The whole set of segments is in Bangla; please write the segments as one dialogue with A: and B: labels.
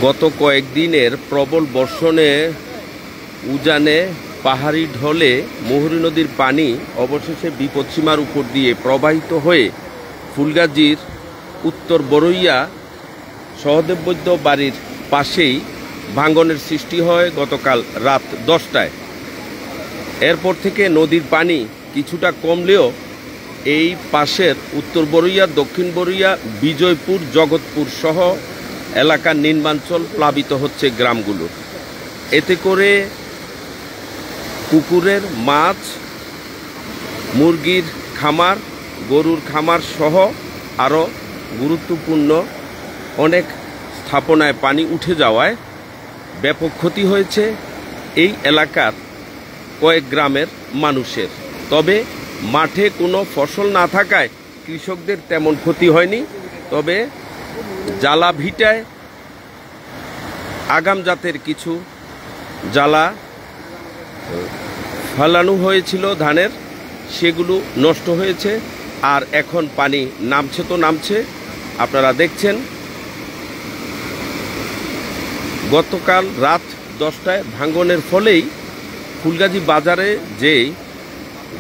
A: গত কয়েকদিনের প্রবল বর্ষণে উজানে পাহাড়ি ঢলে মুহুরী নদীর পানি অবশেষে বিপদসীমার উপর দিয়ে প্রবাহিত হয়ে ফুলগাজীর উত্তর বরইয়া সহদেব বৈদ্য বাড়ির পাশেই ভাঙনের সৃষ্টি হয় গতকাল রাত 10টায়। এরপর থেকে নদীর পানি কিছুটা কমলেও এই পাশের উত্তর বরইয়া, দক্ষিণ বরইয়া, বিজয়পুর, জগৎপুর সহ এলাকার নিম্নাঞ্চল প্লাবিত হচ্ছে গ্রামগুলো। এতে করে পুকুরের মাছ, মুরগির খামার, গরুর খামার সহ আরও গুরুত্বপূর্ণ অনেক স্থাপনায় পানি উঠে যাওয়ায় ব্যাপক ক্ষতি হয়েছে এই এলাকার কয়েক গ্রামের মানুষের। তবে মাঠে কোনো ফসল না থাকায় কৃষকদের তেমন ক্ষতি হয়নি। তবে জ্বালা ভিটায় আগাম জাতের কিছু জ্বালা ফেলানো হয়েছিল ধানের, সেগুলো নষ্ট হয়েছে। আর এখন পানি নামছে তো নামছে, আপনারা দেখছেন। গতকাল রাত 10টায় ভাঙনের ফলেই ফুলগাজী বাজারে যে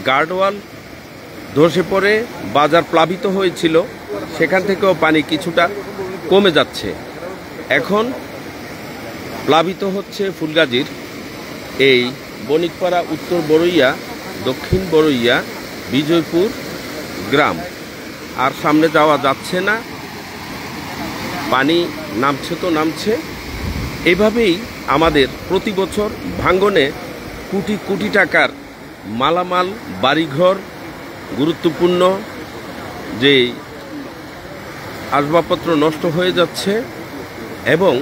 A: গার্ডওয়াল ধসে পড়ে বাজার প্লাবিত হয়েছিল, সেখান থেকেও পানি কিছুটা কমে যাচ্ছে। এখন প্লাবিত হচ্ছে ফুলগাজীর এই বণিকপাড়া, উত্তর বরইয়া, দক্ষিণ বরইয়া, বিজয়পুর গ্রাম। আর সামনে যাওয়া যাচ্ছে না, পানি নামছে তো নামছে। এভাবেই আমাদের প্রতি বছর ভাঙনে কোটি কোটি টাকার মালামাল, বাড়িঘর, গুরুত্বপূর্ণ যে আসবাবপত্র নষ্ট হয়ে যাচ্ছে এবং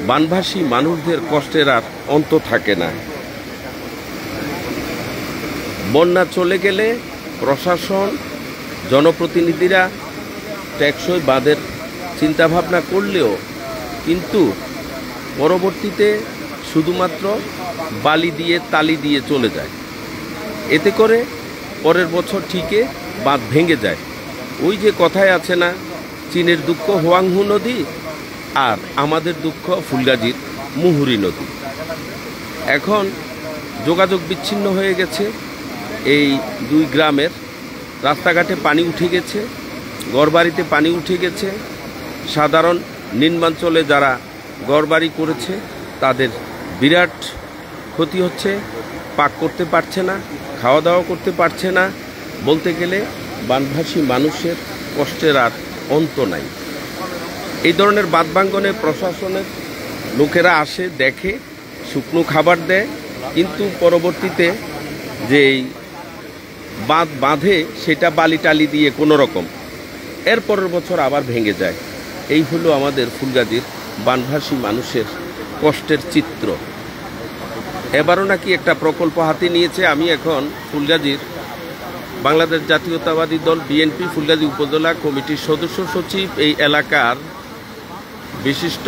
A: বানভাসী মানুষদের কষ্টের আর অন্ত থাকে না। বন্যা চলে গেলে প্রশাসন, জনপ্রতিনিধিরা টেকসই বাঁধের চিন্তাভাবনা করলেও কিন্তু পরবর্তীতে শুধুমাত্র বালি দিয়ে, তালি দিয়ে চলে যায়। এতে করে পরের বছর ঠিকই বাঁধ ভেঙে যায়। ওই যে কথায় আছে না, চীনের দুঃখ হোয়াংহু নদী আর আমাদের দুঃখ ফুলগাজীর মুহুরী নদী। এখন যোগাযোগ বিচ্ছিন্ন হয়ে গেছে এই দুই গ্রামের। রাস্তাঘাটে পানি উঠে গেছে, ঘরবাড়িতে পানি উঠে গেছে। সাধারণ নিম্নাঞ্চলে যারা ঘরবাড়ি করেছে তাদের বিরাট ক্ষতি হচ্ছে। পাক করতে পারছে না, খাওয়া দাওয়া করতে পারছে না। বলতে গেলে বানভাসী মানুষের কষ্টের আর অন্ত নাই। এই ধরনের বাঁধ ভাঙনে প্রশাসনের লোকেরা আসে, দেখে, শুকনো খাবার দেয়, কিন্তু পরবর্তীতে যেই বাঁধ বাঁধে সেটা বালি টালি দিয়ে কোনো রকম এর পরের বছর আবার ভেঙে যায়। এই হলো আমাদের ফুলগাজীর বানভাসী মানুষের কষ্টের চিত্র। এবারও নাকি একটা প্রকল্প হাতে নিয়েছে। আমি এখন ফুলগাজীর বাংলাদেশ জাতীয়তাবাদী দল বিএনপি ফুলগাজী উপজেলা কমিটির সদস্য সচিব, এই এলাকার বিশিষ্ট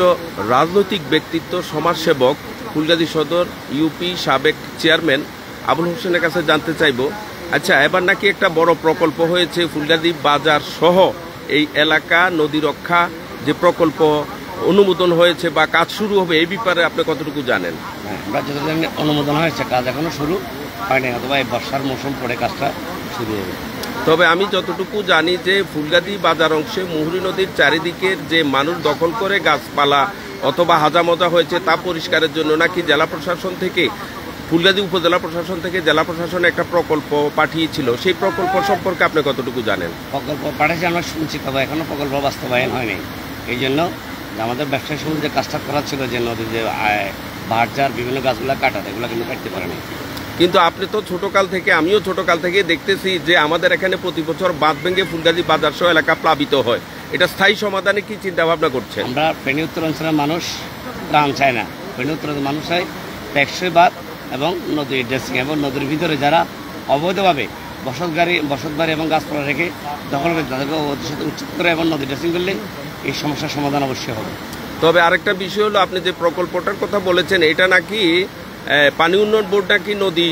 A: রাজনৈতিক ব্যক্তিত্ব, সমাজসেবক, ফুলগাজী সদর ইউপি সাবেক চেয়ারম্যান আবুল হোসেনের কাছে জানতে চাইব, আচ্ছা এবার নাকি একটা বড় প্রকল্প হয়েছে ফুলগাজী বাজার সহ এই এলাকা নদী রক্ষা, যে প্রকল্প অনুমোদন হয়েছে বা কাজ শুরু হবে, এই ব্যাপারে আপনি কতটুকু জানেন?
B: অনুমোদন হয়েছে, কাজ এখনো শুরু হয়নি, অথবা এই বর্ষার মৌসুম পরে কাজটা শুরু হবে।
A: তবে আমি যতটুকু জানি যে ফুলগাজী বাজার অংশে মুহুরী নদীর চারিদিকের যে মানুষ দখল করে গাছপালা অথবা হাজামজা হয়েছে তা পরিষ্কারের জন্য নাকি জেলা প্রশাসন থেকে, ফুলগাজী উপজেলা প্রশাসন থেকে জেলা প্রশাসন একটা প্রকল্প পাঠিয়েছিল। সেই প্রকল্প সম্পর্কে আপনি কতটুকু জানেন?
B: প্রকল্প পাঠিয়েছে আমরা শুনছি, তবে এখনো প্রকল্প বাস্তবায়ন হয়নি। এই জন্য আমাদের ব্যবসায়ী সমিতি যে কাজটা করা ছিল, যে নদীর যে বাহার বিভিন্ন গাছগুলো কাটাতে, এগুলো কিন্তু কাটতে পারেনি।
A: কিন্তু আপনি তো ছোটকাল থেকে, আমিও ছোটকাল থেকে দেখতেছি যে আমাদের এখানে প্রতি বছর বাঁধ ভেঙে ফুলগাজী বাজার সহ এলাকা প্লাবিত হয়। এটা স্থায়ী সমাধানে কি চিন্তা ভাবনা করছেন?
B: আমরা ফেনী উত্তর অঞ্চলের মানুষ প্রাণ চায় না। ফেনী উত্তর মানুষ চাই টেকসই বাঁধ এবং নদীর ড্রেসিং, এবং নদীর ভিতরে যারা অবৈধভাবে বসতবাড়ি এবং গাছপালা রেখে দখল করে তাদেরকে উচ্ছেদ করে এবং নদী ড্রেসিং করলে এই সমস্যার সমাধান অবশ্যই হবে।
A: তবে আরেকটা বিষয় হলো, আপনি যে প্রকল্পটার কথা বলেছেন, এটা নাকি পানি উন্নয়ন বোর্ড নাকি নদী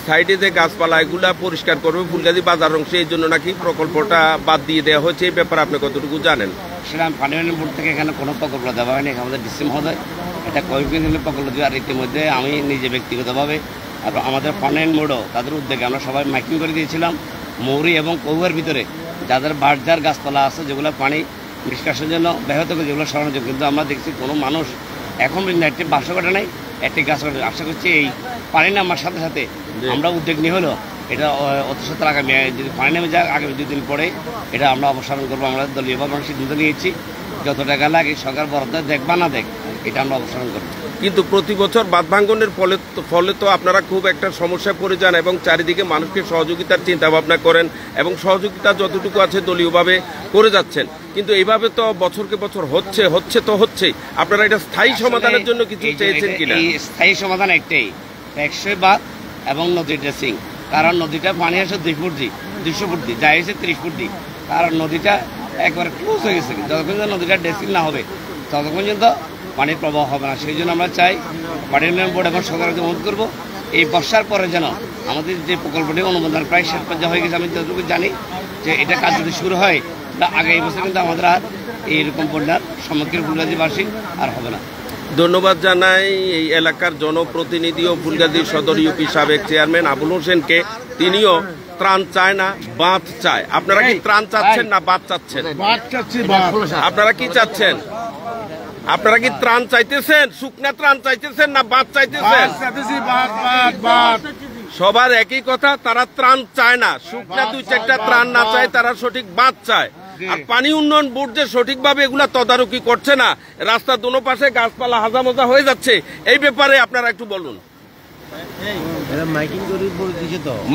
A: সাইডে যে গাছপালা এগুলা পরিষ্কার করবে ফুলগাজী বাজার অংশে, এই জন্য নাকি প্রকল্পটা বাদ দিয়ে দেওয়া হয়েছে। এই ব্যাপারে আপনি কতটুকু জানেন?
B: আসলে পানি উন্নয়ন বোর্ড থেকে এখানে কোনো প্রকল্প দেওয়া হয়নি। আমাদের ডিসি মহোদয় এটা কয়েকদিন প্রকল্প দিয়ে, আর ইতিমধ্যে আমি নিজে ব্যক্তিগতভাবে আর আমাদের পানি উন্নয়ন বোর্ডও তাদের উদ্যোগে আমরা সবাই মাইকিং করে দিয়েছিলাম মৌরি এবং কৌয়ার ভিতরে যাদের বাড়জার গাছপালা আছে যেগুলো পানি নিষ্কাশনের জন্য ব্যাহত করে যেগুলো সরানোর জন্য, কিন্তু আমরা দেখছি কোনো মানুষ এখন পর্যন্ত একটি বাসা কাটা নেই, একটি গাছ কাটা। আশা করছি এই পানি নামার সাথে সাথে আমরা উদ্যোগ নিয়ে হলো এটা অতি সত্তর আগামী যদি পানি নেমে যায় আগামী 2 দিন পরে এটা আমরা অপসারণ করবো। আমরা দলীয়ভাবে আমরা সিদ্ধান্ত নিয়েছি যত টাকা লাগে সরকার বরাদ্দ দেখ বা না দেখ এটা আমরা অপসারণ করবো।
A: কিন্তু প্রতি বছর বাঁধ ভাঙ্গনের ফলে তো আপনারা খুব একটা সমস্যায় পড়ে যান এবং চারিদিকে মানুষকে সহযোগিতার চিন্তা ভাবনা করেন এবং সহযোগিতা যতটুকু আছে দলীয়ভাবে করে যাচ্ছেন, কিন্তু এইভাবে তো বছরকে বছর হচ্ছে তো হচ্ছেই। আপনারা এটা স্থায়ী সমাধানের জন্য কিছু চেয়েছেন কিনা?
B: এই স্থায়ী সমাধান একটাই, টেকসই বাঁধ এবং নদীর ড্রেসিং। কারণ নদীটা পানি আসে 200 ফুট দিয়ে যায় এসে 30 ফুট দিয়ে, কারণ নদীটা একবারে ক্লোজ হয়ে গেছে। যতক্ষণ পর্যন্ত নদীটা ড্রেসিং না হবে ততক্ষণ পর্যন্ত পানির প্রবাহ হবে না। সেই জন্য আমরা চাই পানি উন্নয়ন বোর্ড এবং সরকারকে অনুরোধ করবো এই বর্ষার পরে যেন আমাদের যে প্রকল্পটি অনুমোদন প্রায় শেষ পর্যায়ে হয়ে গেছে, আমি যতটুকু জানি যে এটা কাজ যদি শুরু হয় আগামী বছর কিন্তু আমাদের আর এইরকম বন্যার সম্মুখীন ফুলগাজীবাসী আর হবে না।
A: ধন্যবাদ জানাই এই এলাকার জনপ্রতিনিধি ও ফুলগাজী সদর ইউপি সাবেক চেয়ারম্যান আবুল হোসেনকে। তিনিও ত্রাণ চায় না, বাঁধ চায়। আপনারা কি ত্রাণ চাচ্ছেন না বাঁধ চাচ্ছেন? আপনারা কি চাচ্ছেন? আপনারা কি ত্রাণ চাইতেছেন, শুকনা ত্রাণ চাইতেছেন না বাঁধ চাইতেছেন? সবার একই কথা, তারা ত্রাণ চায় না, শুকনা 2-4টা ত্রাণ না চায়, তারা সঠিক বাঁধ চায়। আর পানি উন্নয়ন বোর্ড যে সঠিকভাবে এগুলা তদারকি করছে না, রাস্তার দোনো পাশে গাছপালা হাজামজা হয়ে যাচ্ছে, এই ব্যাপারে আপনারা একটু বলুন।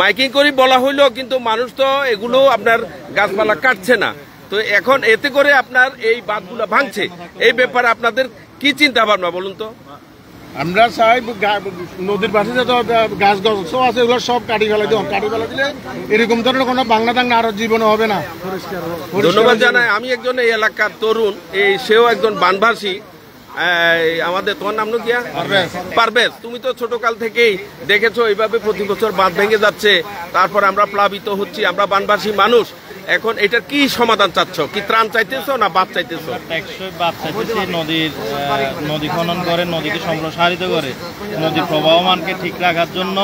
A: মাইকিং করে বলা হইলো, কিন্তু মানুষ তো এগুলো আপনার গাছপালা কাটছে না। তো এখন এতে করে আপনার এই বাঁধগুলো ভাঙছে, এই ব্যাপারে আপনাদের কি চিন্তা ভাবনা বলুন তো?
C: আমরা চাই নদীর পাশে যত গাছ গাছ আছে এগুলো সব কাটি ফেলা দিলে এরকম ধরনের কোনো বাংলা টাংলা আর জীবনে হবে না।
A: ধন্যবাদ জানাই। আমি একজন এই এলাকার তরুণ, সেও একজন বানভাসী। আমাদের তোমার নাম কি? পারভেজ। তুমি তো ছোটকাল থেকেই দেখেছো এইভাবে প্রতি বছর বাঁধ ভেঙে যাচ্ছে, তারপর আমরা প্লাবিত হচ্ছি, আমরা বানভাসী মানুষ। এখন এটার কি সমাধান চাচ্ছ? কি ত্রাণ চাইতেছো না বাঁধ চাইতেছো?
D: টেকসই বাঁধ চাইতেছি। নদী খনন করে নদীকে সম্প্রসারিত করে নদীর প্রবাহমানকে ঠিক রাখার জন্য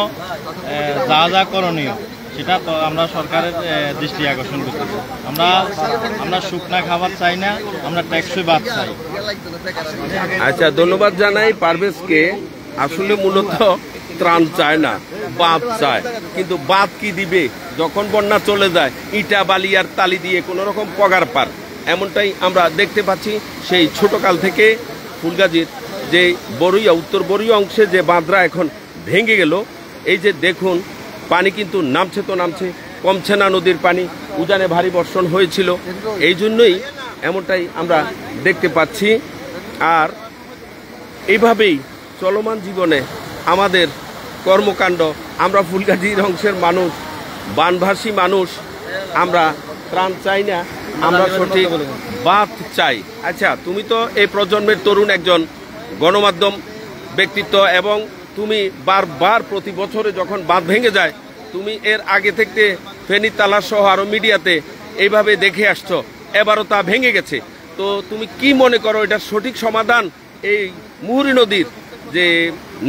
D: যা করণীয় সেটা আমরা সরকারের দৃষ্টি আকর্ষণ করতেছি। আমরা শুকনা খাবার চাই না, আমরা টেকসই বাঁধ চাই।
A: আচ্ছা, ধন্যবাদ জানাই পারভেজকে। আসলে মূলত ত্রাণ চায় না, বাঁধ চায়। কিন্তু বাঁধ কি দিবে যখন বন্যা চলে যায়? ইটা বালি আর তালি দিয়ে কোন রকম পগার পার, এমনটাই আমরা দেখতে পাচ্ছি সেই ছোটকাল থেকে। ফুলগাজীর যে বড়ুইয়া উত্তর বড়ুইয়া অংশে যে বাঁধরা এখন ভেঙে গেল, এই যে দেখুন পানি কিন্তু নামছে তো নামছে, কমছে না নদীর পানি। উজানে ভারী বর্ষণ হয়েছিল, এই জন্যই এমনটাই আমরা দেখতে পাচ্ছি। আর এইভাবেই চলমান জীবনে আমাদের কর্মকাণ্ড। আমরা ফুলগাজীর অংশের মানুষ, বানভাসী মানুষ, আমরা ত্রাণ চাই না, আমরা সঠিক বাঁধ চাই। আচ্ছা, তুমি তো এই প্রজন্মের তরুণ একজন গণমাধ্যম ব্যক্তিত্ব এবং তুমি বারবার প্রতি বছরে যখন বাঁধ ভেঙে যায়, তুমি এর আগে থেকে ফেনী তালা সহ আরো মিডিয়াতে এইভাবে দেখে আসছো, এবারও তা ভেঙে গেছে। তো তুমি কি মনে করো এটার সঠিক সমাধান? এই মুহুরী নদীর যে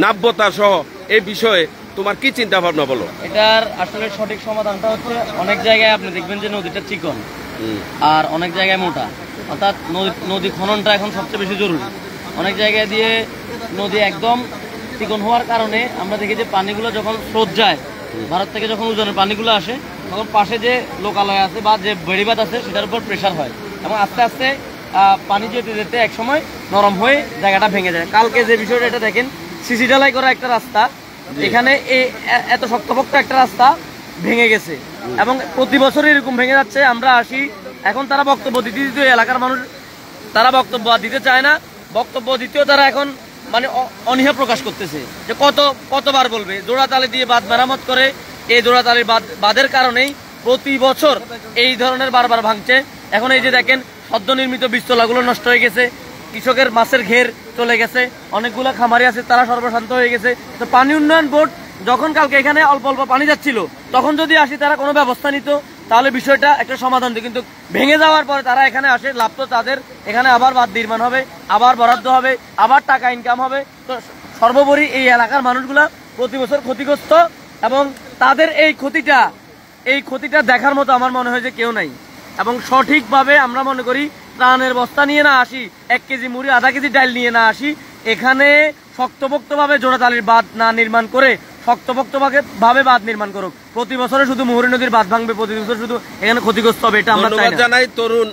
A: নাব্যতা সহ এই বিষয়ে তোমার কি চিন্তা ভাবনা বলো?
E: এটার আসলে সঠিক সমাধানটা হচ্ছে, অনেক জায়গায় আপনি দেখবেন যে নদীটা চিকন আর অনেক জায়গায় মোটা, অর্থাৎ নদী খননটা এখন সবচেয়ে বেশি জরুরি। অনেক জায়গায় দিয়ে নদী একদম চিকন হওয়ার কারণে আমরা দেখি যে পানিগুলো যখন স্রোত যায়, ভারত থেকে যখন উজানের পানিগুলো আসে, তখন পাশে যে লোকালয় আছে বা যে বেড়িবাঁধ আছে সেটার উপর প্রেশার হয় এবং আস্তে আস্তে পানি যেতে যেতে এক সময় নরম হয়ে জায়গাটা ভেঙে যায়। কালকে যে বিষয়টা এটা দেখেন, সিসি ঢালাই করা একটা রাস্তা, এখানে এত শক্তপোক্ত একটা রাস্তা ভেঙে গেছে এবং প্রতি বছর এরকম ভেঙে যাচ্ছে। আমরা আসি, এখন তারা বক্তব্য দিতে দিতে এলাকার মানুষ তারা বক্তব্য দিতে চায় না, বক্তব্য দিতেও তারা এখন মানে অনীহা প্রকাশ করতেছে যে কতবার বলবে। জোড়াতালি দিয়ে বাঁধ মেরামত করে, এই জোড়াতালির বাঁধের কারণেই প্রতি বছর এই ধরনের বারবার ভাঙছে। এখন এই যে দেখেন সদ্য নির্মিত বীজতলাগুলো নষ্ট হয়ে গেছে, কৃষকের মাছের ঘের চলে গেছে, অনেকগুলো খামারি আছে তারা সর্বশান্ত হয়ে গেছে। তো পানি উন্নয়ন বোর্ড যখন কালকে এখানে অল্প অল্প পানি যাচ্ছিল, তখন যদি আসি তারা কোনো ব্যবস্থা নিত, তাহলে বিষয়টা একটা সমাধান দিই। কিন্তু ভেঙে যাওয়ার পরে তারা এখানে আসে, লাভ তো তাদের, এখানে আবার বাঁধ নির্মাণ হবে, আবার বরাদ্দ হবে, আবার টাকা ইনকাম হবে। তো সর্বোপরি এই এলাকার মানুষগুলা প্রতি বছর ক্ষতিগ্রস্ত, এবং তাদের এই ক্ষতিটা দেখার মতো আমার মনে হয় যে কেউ নাই। এবং সঠিকভাবে আমরা মনে করি ত্রাণের বস্তা নিয়ে না আসি, 1 কেজি মুড়ি, আধা কেজি ডাল নিয়ে না আসি, এখানে শক্তপোক্তভাবে জোড়াতালির বাঁধ না নির্মাণ করে শক্তপোক্তভাবে বাঁধ নির্মাণ করুক। প্রতি বছরে শুধু মুহুরী নদীর বাঁধ ভাঙবে, প্রতি বছর শুধু এখানে ক্ষতিগ্রস্ত হবে, এটা আমরা চাই না।
A: জানাই তরুণ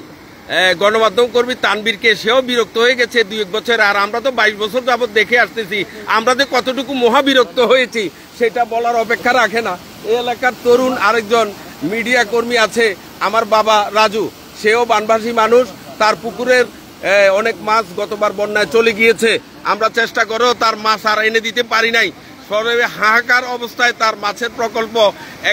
A: গণমাধ্যম কর্মী তানবীরকে, সেও বিরক্ত হয়ে গেছে 2-1 বছর। আর আমরা তো 22 বছর যাবত দেখে আসতেছি, আমরা যে কতটুকু মহাবিরক্ত হয়েছি সেটা বলার অপেক্ষা রাখে না। এই এলাকার তরুণ আরেকজন মিডিয়া কর্মী আছে, আমার বাবা রাজু, সেও বানভাসী মানুষ। তার পুকুরের অনেক মাছ গতবার বন্যায় চলে গিয়েছে, আমরা চেষ্টা করেও তার মাছ আর এনে দিতে পারি নাই। সর্বে হাহাকার অবস্থায় তার মাছের প্রকল্প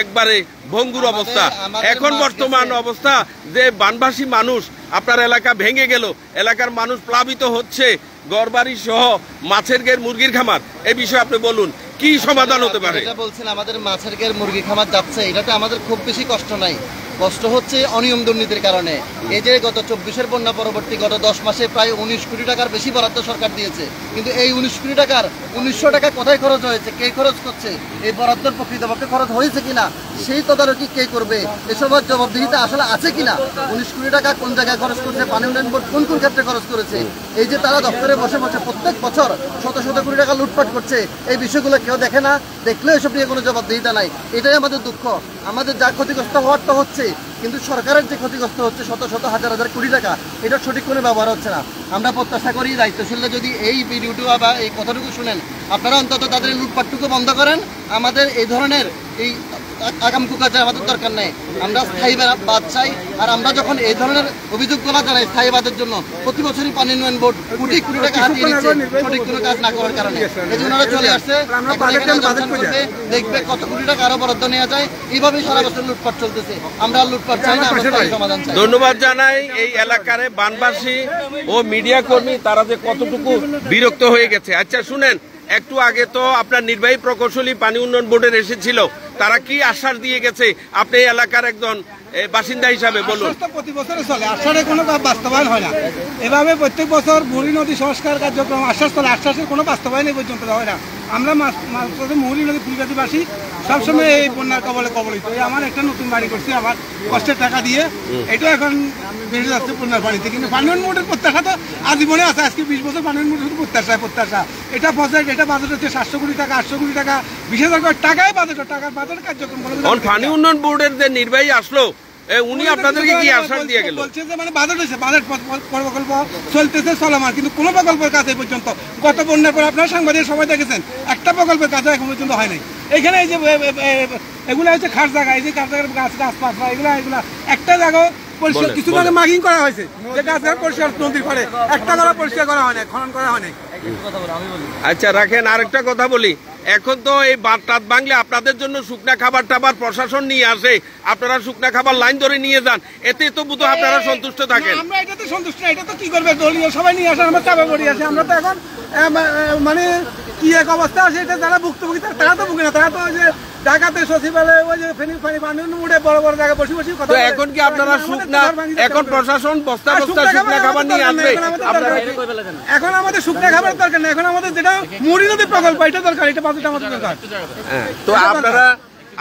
A: একবারে ভঙ্গুর অবস্থা। এখন বর্তমান অবস্থা যে বানভাসী মানুষ, আপনার এলাকা ভেঙে গেল, এলাকার মানুষ প্লাবিত হচ্ছে, ঘরবাড়ি সহ মাছের ঘের, মুরগির খামার, এই বিষয়ে আপনি বলুন কি সমাধান হতে পারে?
F: এটা বলছেন আমাদের মাছের ঘের, মুরগি খামার যাচ্ছে, এটাতে আমাদের খুব বেশি কষ্ট নাই। কষ্ট হচ্ছে অনিয়ম দুর্নীতির কারণে। এই যে গত 24-এর বন্যা পরবর্তী গত 10 মাসে প্রায় 19 কোটি টাকার বেশি বরাদ্দ সরকার দিয়েছে, কিন্তু এই 19 কোটি টাকার 1900 টাকা কোথায় খরচ হয়েছে, কে খরচ করছে, এই বরাদ্দর প্রকৃতপক্ষে খরচ হয়েছে কিনা সেই তদারকি কে করবে, এসবের জবাবদিহিতা আসলে আছে কিনা, 19 কোটি টাকা কোন জায়গায় খরচ করছে, পানি উন্নয়ন বোর্ড কোন কোন ক্ষেত্রে খরচ করেছে, এই যে তারা দপ্তরে বসে বসে প্রত্যেক বছর শত শত কোটি টাকা লুটপাট করছে, এই বিষয়গুলো কেউ দেখে না, দেখলেও এসব নিয়ে কোনো জবাবদিহিতা নাই। এটাই আমাদের দুঃখ। আমাদের যা ক্ষতিগ্রস্ত হওয়ার তো হচ্ছে, কিন্তু সরকারের যে ক্ষতিগ্রস্ত হচ্ছে শত শত হাজার হাজার কোটি টাকা, এটা সঠিক কোনো ব্যবহার হচ্ছে না। আমরা প্রত্যাশা করি দায়িত্বশীলরা যদি এই ভিডিওটু বা এই কথাটুকু শুনেন, আপনারা অন্তত তাদের লুটপাটটুকু বন্ধ করেন। আমাদের এই ধরনের এই আগামী কাজে আমাদের দরকার নেই, আমরা স্থায়ী বাঁধ চাই। আর আমরা যখন এই ধরনের অভিযোগগুলো জানাই স্থায়ী বাঁধের জন্য, প্রতি বছরই পানি উন্নয়ন বোর্ড কোটি কোটি টাকা হাতিয়ে নিচ্ছে সঠিক কোনো কাজ না করার কারণে। এই জন্য ওরা চলে আসছে, দেখবে কত কোটি টাকা আরো বরাদ্দ নেওয়া যায়। এইভাবেই সারা বছর লুটপাট চলতেছে। আমরা লুটপাট চাই না, আমরা সমাধান চাই।
A: ধন্যবাদ জানাই এই এলাকার বানবাসী ও মিডিয়া কর্মী, তারা যে কতটুকু বিরক্ত হয়ে গেছে। আচ্ছা শুনেন, একটু আগে তো আপনার নির্বাহী প্রকৌশলী পানি উন্নয়ন বোর্ডের এসেছিল, তারা কি আশ্বাস দিয়ে গেছে? আপনি এলাকার একজন বাসিন্দা হিসাবে বলুন।
G: প্রতি বছরে চলে, আশ্বাসের কোনো বাস্তবায়ন হয় না। এভাবে প্রত্যেক বছর মুহুরী নদী সংস্কার কার্যক্রম আশ্বাস চলে, আশ্বাসের কোনো বাস্তবায়ন এই পর্যন্ত হয় না। আমরা মুহুরী নদী ফুলগাজীবাসী সবসময় এই বন্যার কবলিত। আমার একটা নতুন বাড়ি করছি আমার কষ্টের টাকা দিয়ে, এটা এখন বেড়ে যাচ্ছে বন্যার পানিতে। কিন্তু পানি উন্নয়ন বোর্ডের প্রত্যাশা তো আজীবনে আছে, আজকে 20 বছর পানি উন্নয়ন বোর্ড শুধু প্রত্যাশা। এটা প্রজেক্ট, এটা বাজেট হচ্ছে 700 কোটি টাকা, 800 কোটি টাকা, 20,000 কোটি টাকায় বাজেট কার্যক্রম।
A: পানি উন্নয়ন বোর্ডের যে নির্বাহী আসলো, উনি আপনাদেরকে কি আশ্বাস দিয়ে গেল?
G: বলছে যে মানে বাজেট হয়েছে, বাজেট প্রকল্প চলতেছে চলমান, কিন্তু কোনো প্রকল্পের কাজ এই পর্যন্ত, গত বন্যার পর আপনারা সাংবাদিক সবাই দেখেছেন, একটা প্রকল্পের কাজ এখন পর্যন্ত হয় নাই। এখানে এই যে এগুলো হচ্ছে খাস জায়গা, এই যে খাস জায়গার গাছপালা এগুলা একটা জায়গা পরিষ্কার, কিছু মানে মার্কিং করা হয়েছে যে গাছগুলো পরিষ্কার নদীর পরে, একটা জায়গা পরিষ্কার করা হয় না, খনন করা হয় না।
A: আচ্ছা রাখেন, আরেকটা কথা বলি, এখন তো এই বাঁধ ভাঙলে আপনাদের জন্য শুকনা খাবার টাবার প্রশাসন নিয়ে আসে, আপনারা শুকনা খাবার লাইন ধরে নিয়ে যান, এতে তো বুধ আপনারা সন্তুষ্ট থাকেন।
G: আমরা এটাতে সন্তুষ্ট না, এটা তো কি করবে, দলীয় সবাই নিয়ে আসে, আমরা চাপে পড়ে আসি। আমরা তো এখন মানে কি এক অবস্থা আছে, এটা যারা ভুক্তভোগী তারা তো ভুগে না, তারা তো যে ঢাকাতে সচিবালয় ওই যে ফেনী পানি উঠে বড় বড় জায়গায় বসে বসে কথা।
A: এখন কি আপনারা শুকনা, এখন প্রশাসন বস্তা বস্তা শুকনা খাবার নিয়ে আসবে?
G: এখন আমাদের শুকনা খাবার দরকার না, এখন আমাদের যেটা মুহুরী নদী প্রকল্প এটা দরকার, এটা বাজেট আমাদের দরকার।
A: তো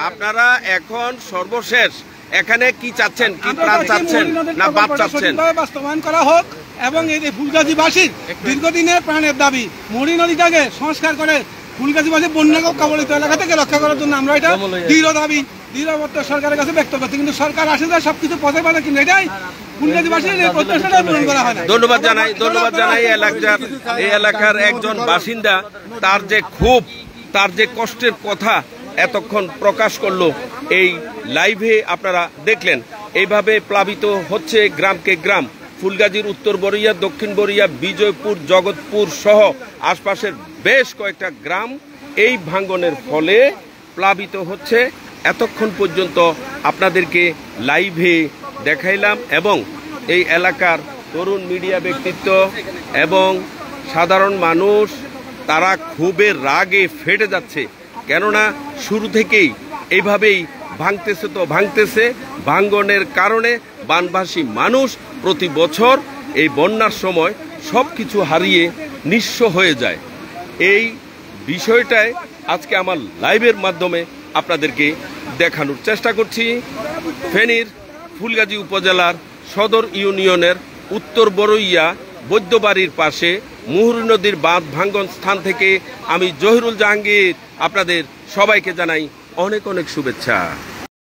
A: আপনারা এখন সর্বশেষ এখানে কি চাচ্ছেন, কি প্ল্যান চাচ্ছেন, না বাদ চাচ্ছেন?
G: বাস্তবায়ন করা হোক, এবং এই যে ফুলগাজীবাসীর দীর্ঘদিনের প্রাণের দাবি, মুহুরী নদীটাকে সংস্কার করে ফুলগাজীবাসী বন্যা কবলিত এলাকা থেকে রক্ষা করার জন্য আমরা এটা দৃঢ় দাবি, দৃঢ়বদ্ধ সরকারের কাছে ব্যক্ত করছি। কিন্তু সরকার আসে যায় সবকিছু পথে পারে, কিন্তু এটাই ফুলগাজীবাসীর প্রত্যাশাটা পূরণ করা হয় না।
A: ধন্যবাদ জানাই এই এলাকার একজন বাসিন্দা, তার যে ক্ষোভ, তার যে কষ্টের কথা এতক্ষণ প্রকাশ করলো এই লাইভে আপনারা দেখলেন। এইভাবে প্লাবিত হচ্ছে গ্রামকে গ্রাম, ফুলগাজীর উত্তর বরিয়া, দক্ষিণ বরিয়া, বিজয়পুর, জগৎপুর সহ আশপাশের বেশ কয়েকটা গ্রাম এই ভাঙ্গনের ফলে প্লাবিত হচ্ছে। এতক্ষণ পর্যন্ত আপনাদেরকে লাইভে দেখাইলাম, এবং এই এলাকার তরুণ মিডিয়া ব্যক্তিত্ব এবং সাধারণ মানুষ তারা খুবই রাগে ফেটে যাচ্ছে, কেননা শুরু থেকেই এইভাবেই ভাঙতেছে ভাঙ্গনের কারণে বানভাসী মানুষ প্রতি বছর এই বন্যার সময় সব কিছু হারিয়ে নিঃস্ব হয়ে যায়। এই বিষয়টাই আজকে আমার লাইভের মাধ্যমে আপনাদেরকে দেখানোর চেষ্টা করছি। ফেনীর ফুলগাজী উপজেলার সদর ইউনিয়নের উত্তর বড়ইয়া বৈদ্যবাড়ির পাশে মুহুরী নদীর বাঁধ ভাঙ্গন স্থান থেকে আমি জহিরুল জাহাঙ্গীর আপনাদের সবাইকে জানাই অনেক অনেক শুভেচ্ছা।